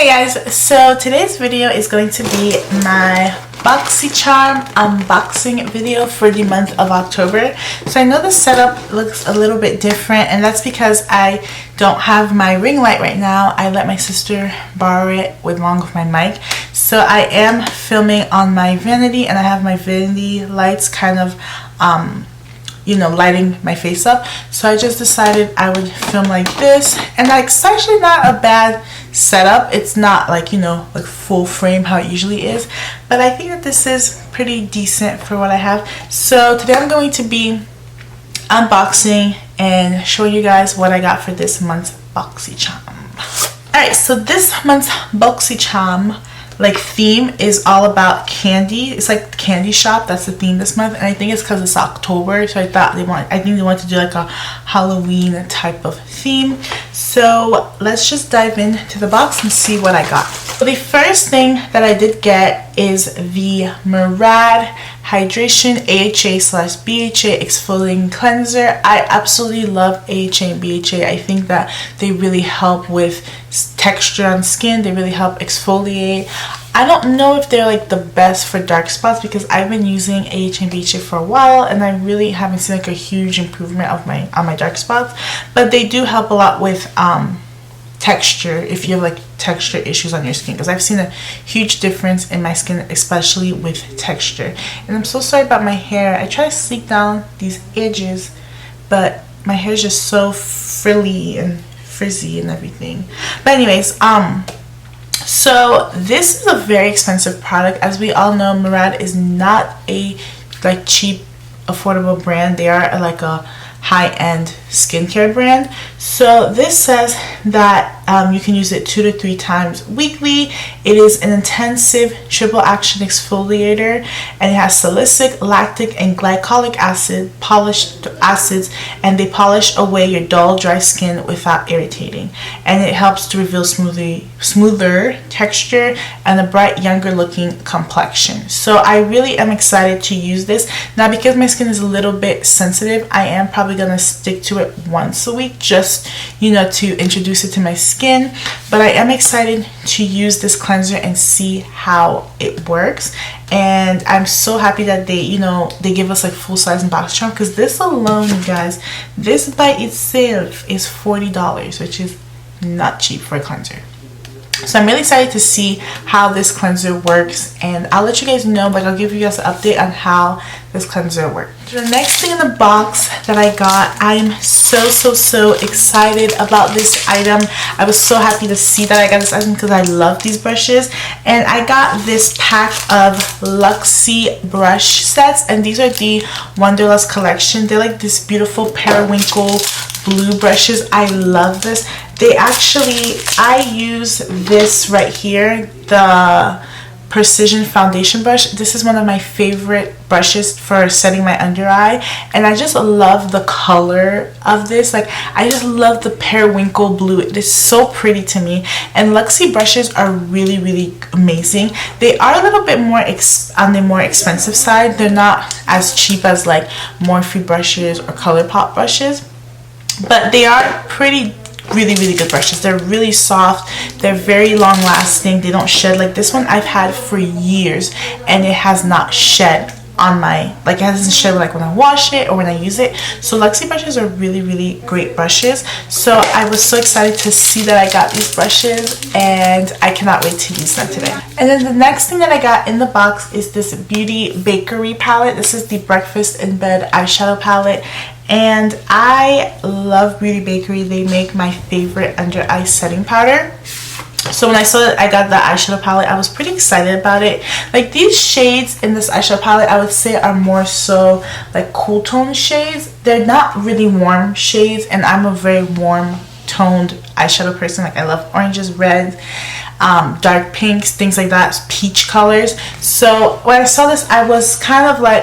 Hey guys, so today's video is going to be my Boxycharm unboxing video for the month of October. So I know the setup looks a little bit different, and that's because I don't have my ring light right now. I let my sister borrow it along with my mic. So I am filming on my vanity, and I have my vanity lights kind of you know, lighting my face up. So I just decided I would film like this, and like it's actually not a bad setup. It's not like, you know, like full frame how it usually is, but I think that this is pretty decent for what I have. So today I'm going to be unboxing and show you guys what I got for this month's Boxycharm. Alright, so this month's Boxycharm like theme is all about candy. It's like candy shop. That's the theme this month, and I think it's because it's October, so I think they want to do like a Halloween type of theme. So let's just dive into the box and see what I got. So the first thing that I did get is the Murad Hydration AHA/BHA exfoliating cleanser. I absolutely love AHA and BHA. I think that they really help with texture on skin. They really help exfoliate. I don't know if they're like the best for dark spots, because I've been using AHA and BHA for a while and I really haven't seen like a huge improvement of on my dark spots, but they do help a lot with texture if you have like texture issues on your skin, because I've seen a huge difference in my skin, especially with texture. And I'm so sorry about my hair. I try to sleek down these edges, but my hair is just so frilly and frizzy and everything. But anyways, so this is a very expensive product. As we all know, Murad is not a like cheap, affordable brand. They are like a high-end skincare brand. So this says that you can use it 2 to 3 times weekly. It is an intensive triple action exfoliator, and it has salicylic, lactic, and glycolic acid polished acids, and they polish away your dull, dry skin without irritating. And it helps to reveal smoother texture and a bright, younger looking complexion. So I really am excited to use this. Now, because my skin is a little bit sensitive, I am probably gonna stick to it once a week, just, you know, to introduce it to my skin. But I am excited to use this cleanser and see how it works. And I'm so happy that they, you know, they give us like full size in Boxycharm, because this alone, you guys, this by itself is $40, which is not cheap for a cleanser. So I'm really excited to see how this cleanser works, and I'll let you guys know, like I'll give you guys an update on how this cleanser works. The next thing in the box that I got, I'm so excited about this item. I was so happy to see that I got this item because I love these brushes, and I got this pack of Luxie brush sets, and these are the Wanderlust collection. They're like this beautiful periwinkle blue brushes. I love this. They actually, I use this right here, the Precision Foundation Brush. This is one of my favorite brushes for setting my under eye, and I just love the color of this. Like, I just love the periwinkle blue. It is so pretty to me, and Luxie brushes are really amazing. They are a little bit more on the more expensive side. They're not as cheap as like Morphe brushes or ColourPop brushes, but they are really good brushes. They're really soft, they're very long lasting, they don't shed. Like this one I've had for years and it has not shed on my, like it hasn't shed like when I wash it or when I use it. So Luxie brushes are really great brushes. So I was so excited to see that I got these brushes, and I cannot wait to use them today. And then the next thing that I got in the box is this Beauty Bakery palette. This is the Breakfast in Bed eyeshadow palette, and I love Beauty Bakery. They make my favorite under eye setting powder. So when I saw that I got the eyeshadow palette, I was pretty excited about it. Like these shades in this eyeshadow palette, I would say are more so like cool tone shades. They're not really warm shades, and I'm a very warm toned eyeshadow person. Like I love oranges, reds, dark pinks, things like that, peach colors. So when I saw this, I was kind of like,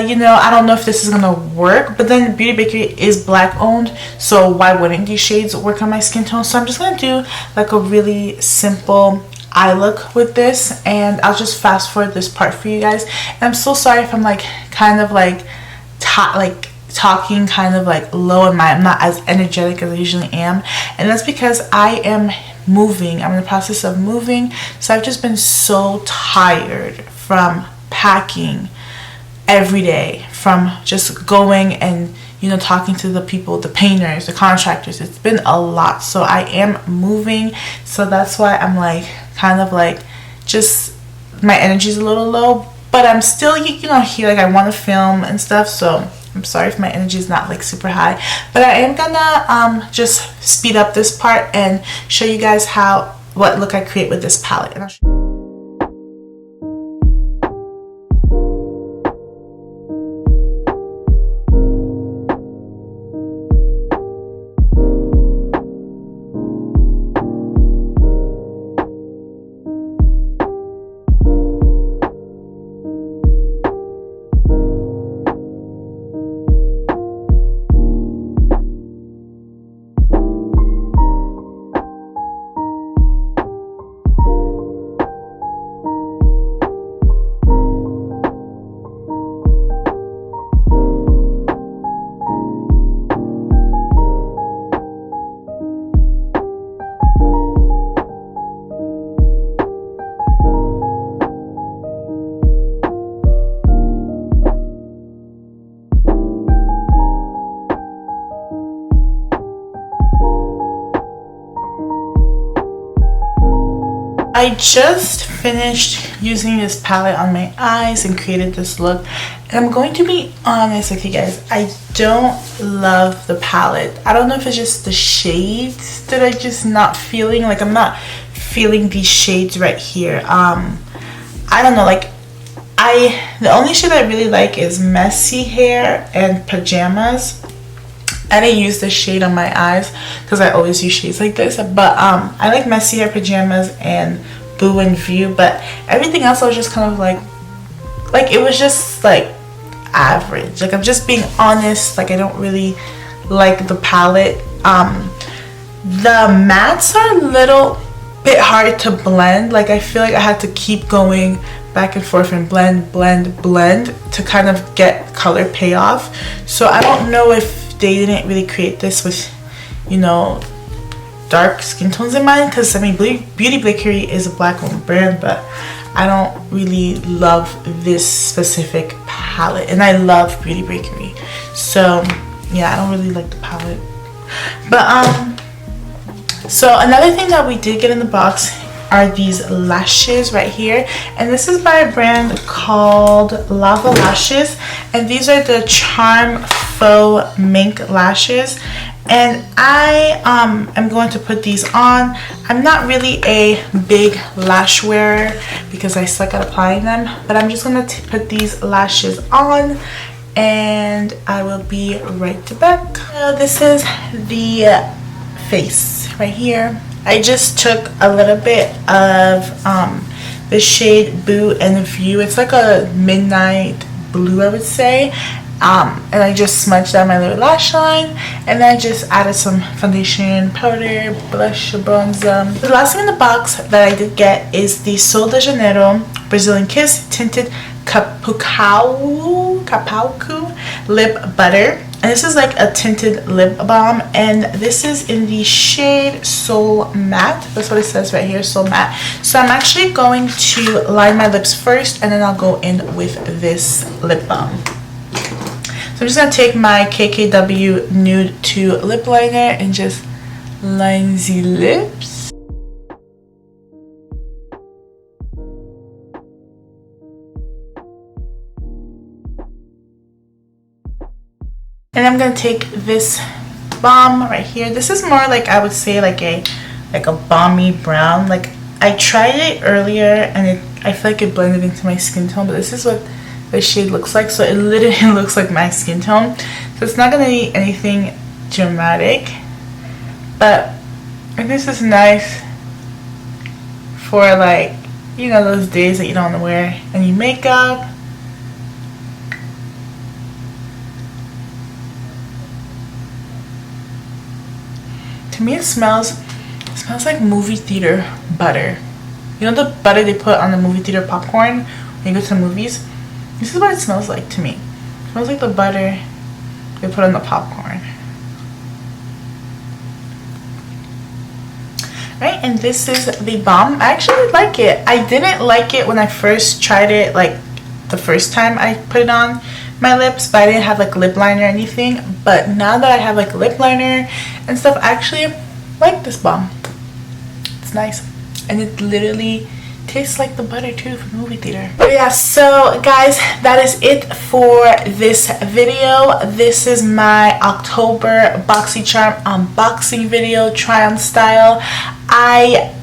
you know, I don't know if this is gonna work. But then Beauty Bakery is black owned, so why wouldn't these shades work on my skin tone? So I'm just gonna do like a really simple eye look with this, and I'll just fast forward this part for you guys. And I'm so sorry if I'm like kind of like talking kind of like low in my, I'm not as energetic as I usually am, and that's because I am moving. I'm in the process of moving, so I've just been so tired from packing every day, from just going and, you know, talking to the people, the painters, the contractors. It's been a lot, so I am moving, so that's why I'm like kind of like just my energy's a little low, but I'm still, you know, here, like I want to film and stuff, so I'm sorry if my energy is not like super high, but I am gonna just speed up this part and show you guys what look I create with this palette. And I just finished using this palette on my eyes and created this look, and I'm going to be honest with you guys, I don't love the palette. I don't know if it's just the shades that I'm just not feeling. Like I'm not feeling these shades right here. I don't know, like the only shade I really like is Messy Hair and Pajamas. I didn't use this shade on my eyes because I always use shades like this, but I like Messy Hair, Pajamas, and Boo and View, but everything else I was just kind of like it was just like average. Like I'm just being honest, like I don't really like the palette. The mattes are a little bit hard to blend. Like I feel like I had to keep going back and forth and blend to kind of get color payoff. So I don't know if they didn't really create this with, you know, dark skin tones in mind, because I mean Beauty Bakery is a black owned brand, but I don't really love this specific palette, and I love Beauty Bakery, so yeah, I don't really like the palette. But so another thing that we did get in the box are these lashes right here, and this is by a brand called Lava Lashes, and these are the Charm Faux Mink lashes, and I am going to put these on. I'm not really a big lash wearer because I suck at applying them, but I'm just going to put these lashes on and I will be right back. So this is the face right here. I just took a little bit of the shade Boo and View. It's like a midnight blue, I would say. And I just smudged down my little lash line, and then I just added some foundation, powder, blush, bronzer. The last thing in the box that I did get is the Sol de Janeiro Brazilian Kiss Tinted Capauco Lip Butter. And this is like a tinted lip balm, and this is in the shade Soul Matte. That's what it says right here, Soul Matte. So I'm actually going to line my lips first, and then I'll go in with this lip balm. So I'm just going to take my KKW Nude 2 lip liner and just line the lips. And I'm going to take this balm right here. This is more like, I would say, like a balmy brown. Like I tried it earlier and I feel like it blended into my skin tone, but this is what the shade looks like. So it literally looks like my skin tone. So it's not going to be anything dramatic, but this is nice for, like, you know, those days that you don't want to wear any makeup. To me, it smells like movie theater butter. You know the butter they put on the movie theater popcorn when you go to the movies? This is what it smells like to me. It smells like the butter they put on the popcorn. right? And this is the balm. I actually like it. I didn't like it when I first tried it, like the first time I put it on my lips, but I didn't have like lip liner or anything. But now that I have like lip liner and stuff, I actually like this balm. It's nice, and it literally tastes like the butter too from the movie theater. But yeah, so guys, that is it for this video. This is my October Boxycharm unboxing video, try on style. I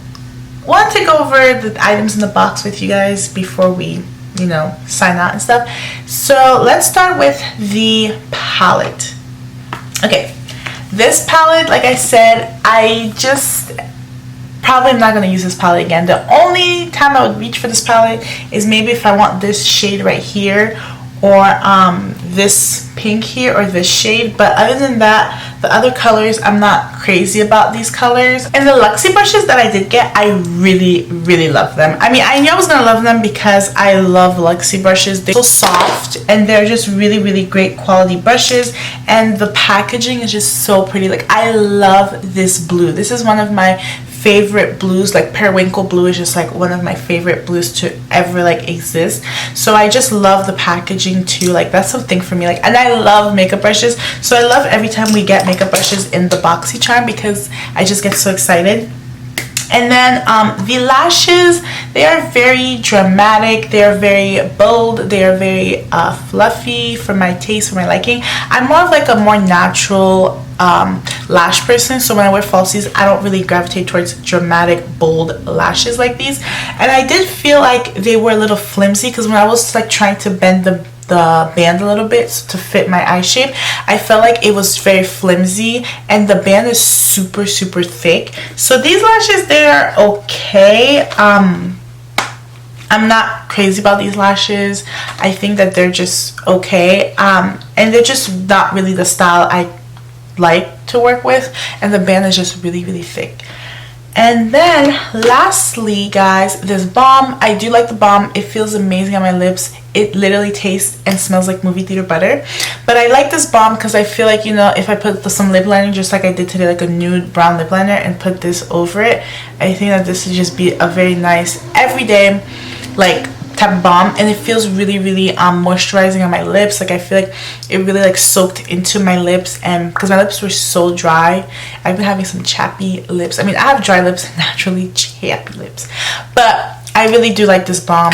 want to go over the items in the box with you guys before we, you know, sign out and stuff. So let's start with the palette. Okay, this palette, like I said, I just probably am not going to use this palette again. The only time I would reach for this palette is maybe if I want this shade right here, or this pink here, or this shade. But other than that, the other colors, I'm not crazy about these colors. And the Luxie brushes that I did get, I really love them. I mean, I knew I was gonna love them because I love Luxie brushes. They're so soft, and they're just really great quality brushes, and the packaging is just so pretty. Like, I love this blue. This is one of my favorite blues. Like, periwinkle blue is just like one of my favorite blues to ever like exist. So I just love the packaging too. Like, that's something for me. Like, and I love makeup brushes, so I love every time we get makeup brushes in the Boxycharm because I just get so excited. And then the lashes, they are very dramatic, they are very bold, they are very fluffy for my taste, for my liking. I'm more of like a more natural lash person, so when I wear falsies, I don't really gravitate towards dramatic, bold lashes like these. And I did feel like they were a little flimsy because when I was like trying to bend the band a little bit to fit my eye shape, I felt like it was very flimsy, and the band is super thick. So these lashes, they're okay. I'm not crazy about these lashes. I think that they're just okay, and they're just not really the style I like to work with, and the band is just really thick. And then lastly, guys, this balm. I do like the balm. It feels amazing on my lips. It literally tastes and smells like movie theater butter. But I like this balm because I feel like, you know, if I put some lip liner, just like I did today, like a nude brown lip liner, and put this over it, I think that this would just be a very nice everyday like type of balm. And it feels really moisturizing on my lips. Like, I feel like it really like soaked into my lips, and because my lips were so dry, I've been having some chappy lips. I mean, I have dry lips, naturally chappy lips, but I really do like this balm.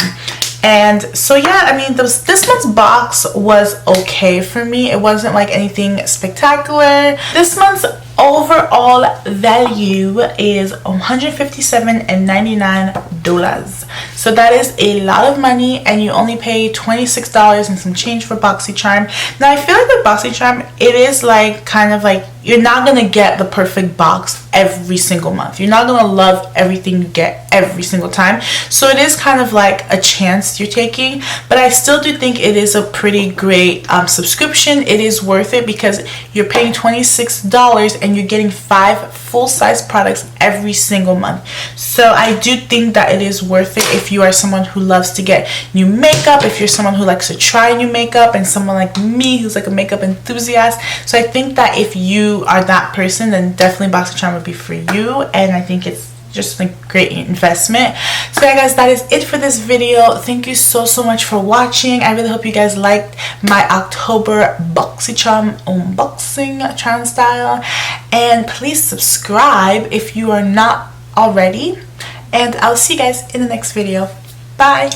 And so yeah, I mean, this month's box was okay for me. It wasn't like anything spectacular. This month's overall value is $157.99. So that is a lot of money, and you only pay $26 and some change for Boxycharm. Now, I feel like the Boxycharm, it is like kind of like, you're not gonna get the perfect box every single month. You're not gonna love everything you get every single time. So it is kind of like a chance you're taking, but I still do think it is a pretty great subscription. It is worth it because you're paying $26 and you're getting 5 full-size products every single month. So I do think that it is worth it if you are someone who loves to get new makeup, if you're someone who likes to try new makeup, and someone like me who's like a makeup enthusiast. So I think that if you are that person, then definitely Boxycharm would be for you, and I think it's just a great investment. So yeah, guys, that is it for this video. Thank you so much for watching. I really hope you guys liked my October Boxycharm unboxing try on style, and please subscribe if you are not already, and I'll see you guys in the next video. Bye.